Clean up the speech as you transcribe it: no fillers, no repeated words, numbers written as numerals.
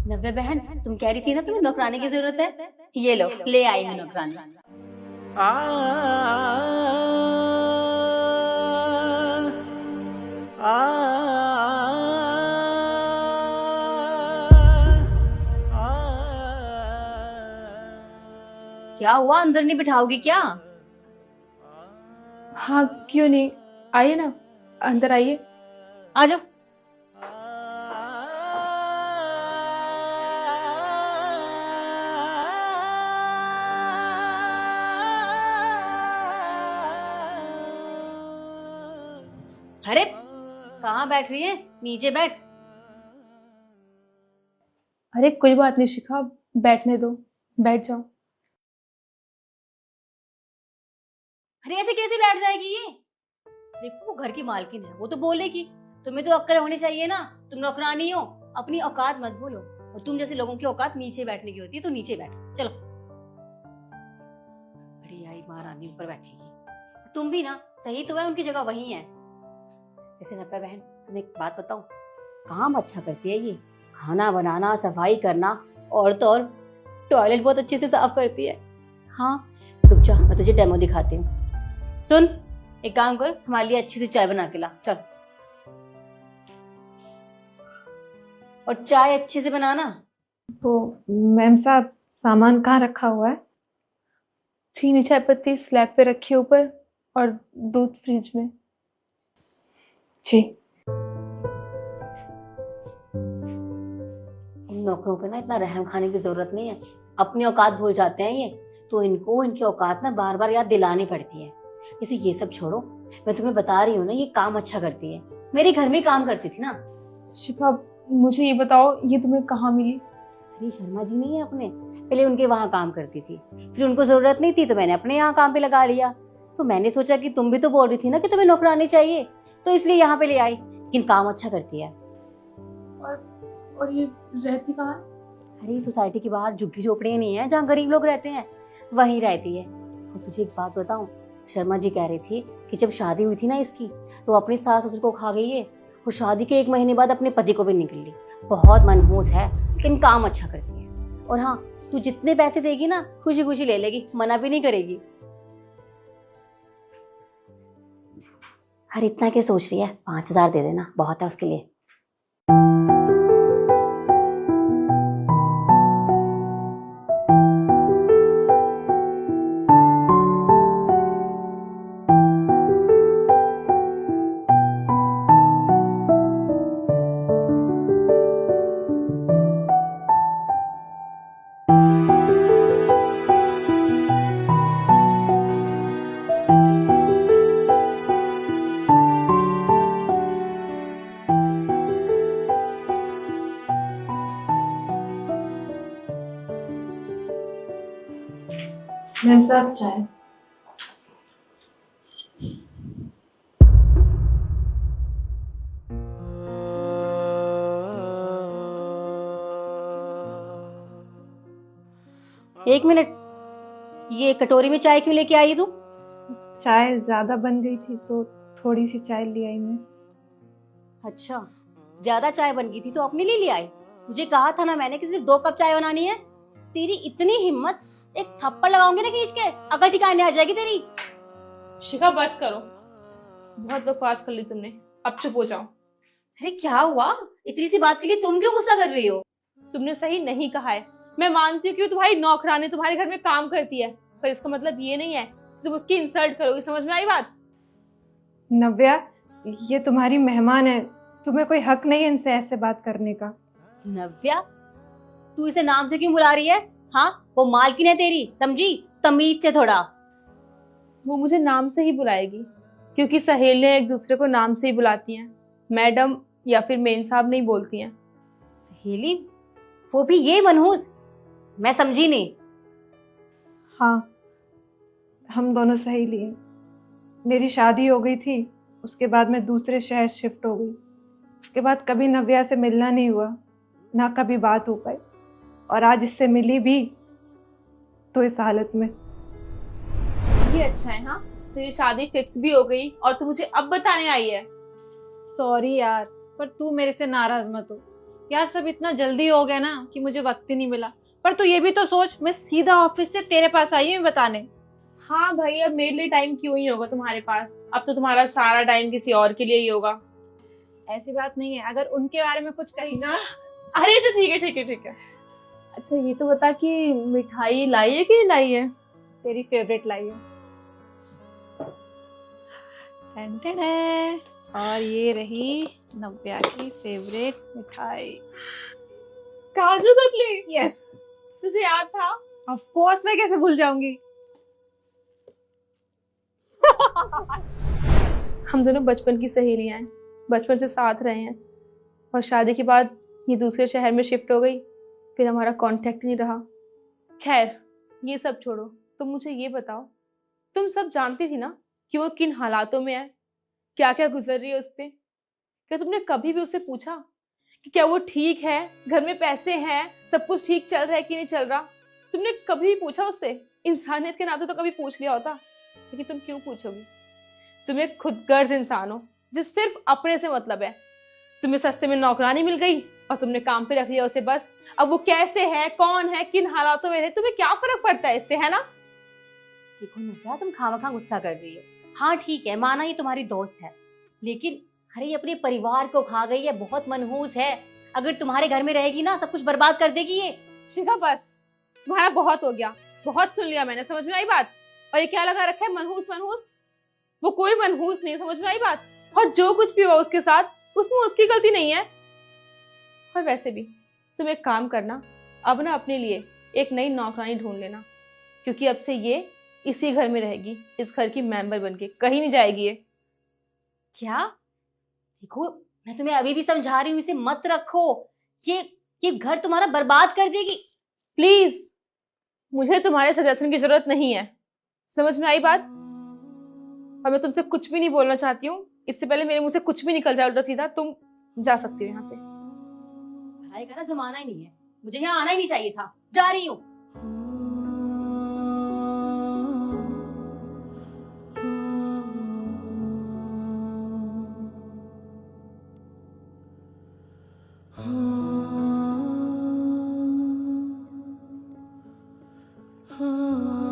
नव्या बहन, तुम कह रही थी ना तुम्हें नौकरानी की जरूरत है, ये लो ले आई हूँ नौकरानी। आ क्या हुआ, अंदर नहीं बिठाओगी क्या? हाँ क्यों नहीं, आइए ना, अंदर आइए। आ जाओ। अरे कहाँ बैठ रही है, नीचे बैठ। अरे कोई बात नहीं शिखा, बैठने दो, बैठ जाओ। अरे ऐसे कैसे बैठ जाएगी ये? देखो वो घर की मालकिन है, वो तो बोलेगी। तुम्हें तो अक्ल होनी चाहिए ना, तुम नौकरानी हो, अपनी औकात मत भूलो। और तुम जैसे लोगों की औकात नीचे बैठने की होती है, तो नीचे बैठ। चलो। अरे आई महारानी ऊपर बैठेगी। तुम भी ना, सही तो है, उनकी जगह वही है। वैसे नप्पा बहन, तुम्हें एक बात बताऊं, काम अच्छा करती है ये, खाना बनाना, सफाई करना, और तो और टॉयलेट बहुत अच्छे से साफ करती है। हाँ रुक जा, मैं तुझे डेमो दिखाती हूँ। सुन, एक काम कर, हमारे लिए अच्छी सी चाय बना के ला, चल। और चाय अच्छे से बनाना। तो मैम साहब, सामान कहाँ रखा हुआ है? चीनी चाय पत्ती स्लैब पे रखी है ऊपर, और दूध फ्रिज में। जी। इन नौकरों पे ना इतना रहम खाने की जरूरत नहीं है, अपनी औकात भूल जाते हैं ये, तो इनको इनकी औकात ना बार बार याद दिलानी पड़ती है। इसे ये सब छोड़ो, मैं तुम्हें बता रही हूँ ना, ये काम अच्छा करती है, मेरे घर में काम करती थी ना। शिखा मुझे ये बताओ, ये तुम्हें कहाँ मिली? अरे शर्मा जी नहीं है अपने, पहले उनके वहां काम करती थी, फिर उनको जरूरत नहीं थी तो मैंने अपने यहाँ काम पे लगा लिया। तो मैंने सोचा कि तुम भी तो बोल रही थी ना कि तुम्हें नौकरानी चाहिए, तो इसलिए यहाँ पे ले आई। लेकिन काम अच्छा करती है। और ये रहती कहाँ है? अरे सोसाइटी के बाहर झुग्गी झोपड़ियाँ नहीं है जहाँ गरीब लोग रहते हैं, वहीं रहती है। और तुझे एक बात बताऊं, शर्मा जी कह रही थी कि जब शादी हुई थी ना इसकी, तो अपनी सास ससुर को खा गई है, और शादी के 1 महीने बाद अपने पति को भी निकल ली। बहुत मनहूस है, लेकिन काम अच्छा करती है। और हाँ, तू जितने पैसे देगी ना, खुशी खुशी ले लेगी, मना भी नहीं करेगी। अरे इतना क्या सोच रही है, 5,000 दे देना, बहुत है उसके लिए। मैम साहब चाय। एक मिनट, ये कटोरी में चाय क्यों लेके आई तू? चाय ज्यादा बन गई थी तो थोड़ी सी चाय ले आई मैं। अच्छा, ज्यादा चाय बन गई थी तो अपने लिए ले आई? मुझे कहा था ना मैंने कि सिर्फ 2 कप चाय बनानी है। तेरी इतनी हिम्मत, एक थप्पड़ लगाऊंगी ना खींच के, अकल ठिकाने आ जाएगी तेरी। शिखा बस करो, बहुत बकवास कर ली तुमने, अब चुप हो जाओ। अरे क्या हुआ, इतनी सी बात के लिए तुम क्यों गुस्सा कर रही हो? तुमने सही नहीं कहा है। मैं मानती हूँ कि तुम्हारी नौकरानी तुम्हारे घर में काम करती है, पर इसका मतलब ये नहीं है कि तुम उसकी इंसल्ट करोगी। समझ में आई बात? नव्या, ये तुम्हारी मेहमान है, तुम्हें कोई हक नहीं है इनसे ऐसे बात करने का। नव्या, तू इसे नाम से क्यों बुला रही है? हाँ, वो मालकिन है तेरी, समझी? तमीज से थोड़ा। वो मुझे नाम से ही बुलाएगी, क्योंकि सहेलियां एक दूसरे को नाम से ही बुलाती हैं, मैडम या फिर मेम साहब नहीं बोलती हैं। सहेली? वो भी ये मनहूस? मैं समझी नहीं। हाँ, हम दोनों सहेली हैं। मेरी शादी हो गई थी, उसके बाद मैं दूसरे शहर शिफ्ट हो गई। उसके बाद कभी नव्या से मिलना नहीं हुआ, ना कभी बात हो पाई, और आज इससे मिली भी तो इस हालत में। ये अच्छा है। हाँ, तेरी शादी फिक्स भी हो गई और तू मुझे अब बताने आई है। सॉरी यार, पर तू मेरे से नाराज मत हो। यार सब इतना जल्दी हो गया ना कि मुझे वक्त ही नहीं मिला। पर तू ये भी तो सोच, मैं सीधा ऑफिस से तेरे पास आई हूँ बताने। हाँ भाई, अब मेरे लिए टाइम क्यों ही होगा तुम्हारे पास? अब तो तुम्हारा सारा टाइम किसी और के लिए ही होगा। ऐसी बात नहीं है, अगर उनके बारे में कुछ कही ना। अरे अच्छा ठीक है ठीक है ठीक है। अच्छा ये तो बता कि मिठाई लाई है कि नहीं लाई है? तेरी फेवरेट लाई है। टन टन है। और ये रही नव्या की फेवरेट मिठाई। काजू कतली। यस, तुझे याद था? ऑफ कोर्स, मैं कैसे भूल जाऊंगी। हम दोनों बचपन की सहेलियां हैं, बचपन से साथ रहे हैं, और शादी के बाद ये दूसरे शहर में शिफ्ट हो गई, फिर हमारा कांटेक्ट नहीं रहा। खैर ये सब छोड़ो, तुम मुझे ये बताओ, तुम सब जानती थी ना कि वो किन हालातों में है, क्या क्या गुजर रही है उस पे? क्या तुमने कभी भी उससे पूछा कि क्या वो ठीक है, घर में पैसे हैं, सब कुछ ठीक चल रहा है कि नहीं चल रहा? तुमने कभी भी पूछा उससे? इंसानियत के नाते तो कभी पूछ लिया होता, लेकिन तुम क्यों पूछोगी? तुम एक खुदगर्ज इंसान हो जो सिर्फ अपने से मतलब है। तुम्हें सस्ते में नौकरानी मिल गई और तुमने काम पे रख लिया उसे बस। अब वो कैसे है, कौन है, किन हालातों में है, तुम्हें क्या फर्क पड़ता है इससे, है ना? देखो नव्या, तुम खामखा गुस्सा कर रही हो। हाँ ठीक है, माना ये तुम्हारी दोस्त है, लेकिन अरे ये अपने परिवार को खा गई है, बहुत मनहूस है। अगर तुम्हारे घर में रहेगी ना, सब कुछ बर्बाद कर देगी ये। शिखा बस, तुम्हारा बहुत हो गया, बहुत सुन लिया मैंने, समझ में आई बात? और ये क्या लगा रखा है मनहूस मनहूस? वो कोई मनहूस नहीं, समझ में आई बात? और जो कुछ भी हुआ उसके साथ, उसमें उसकी गलती नहीं है। और वैसे भी तुम एक काम करना, अब ना अपने लिए एक नई नौकरानी ढूंढ लेना, क्योंकि अब से ये इसी घर में रहेगी, इस घर की मेंबर बनके कहीं नहीं जाएगी ये। क्या? देखो, मैं तुम्हें अभी भी समझा रही हूँ, इसे मत रखो। ये घर तुम्हारा बर्बाद कर देगी। प्लीज, मुझे तुम्हारे सजेशन की जरूरत नहीं है, समझ में आई बात? और मैं तुमसे कुछ भी नहीं बोलना चाहती हूँ, इससे पहले मेरे मुंह से कुछ भी निकल जाए उल्टा सीधा। तुम जा सकती हो यहाँ से। पढ़ाई का ना जमाना ही नहीं है, मुझे यहाँ आना ही नहीं चाहिए था। जा रही हूँ। Oh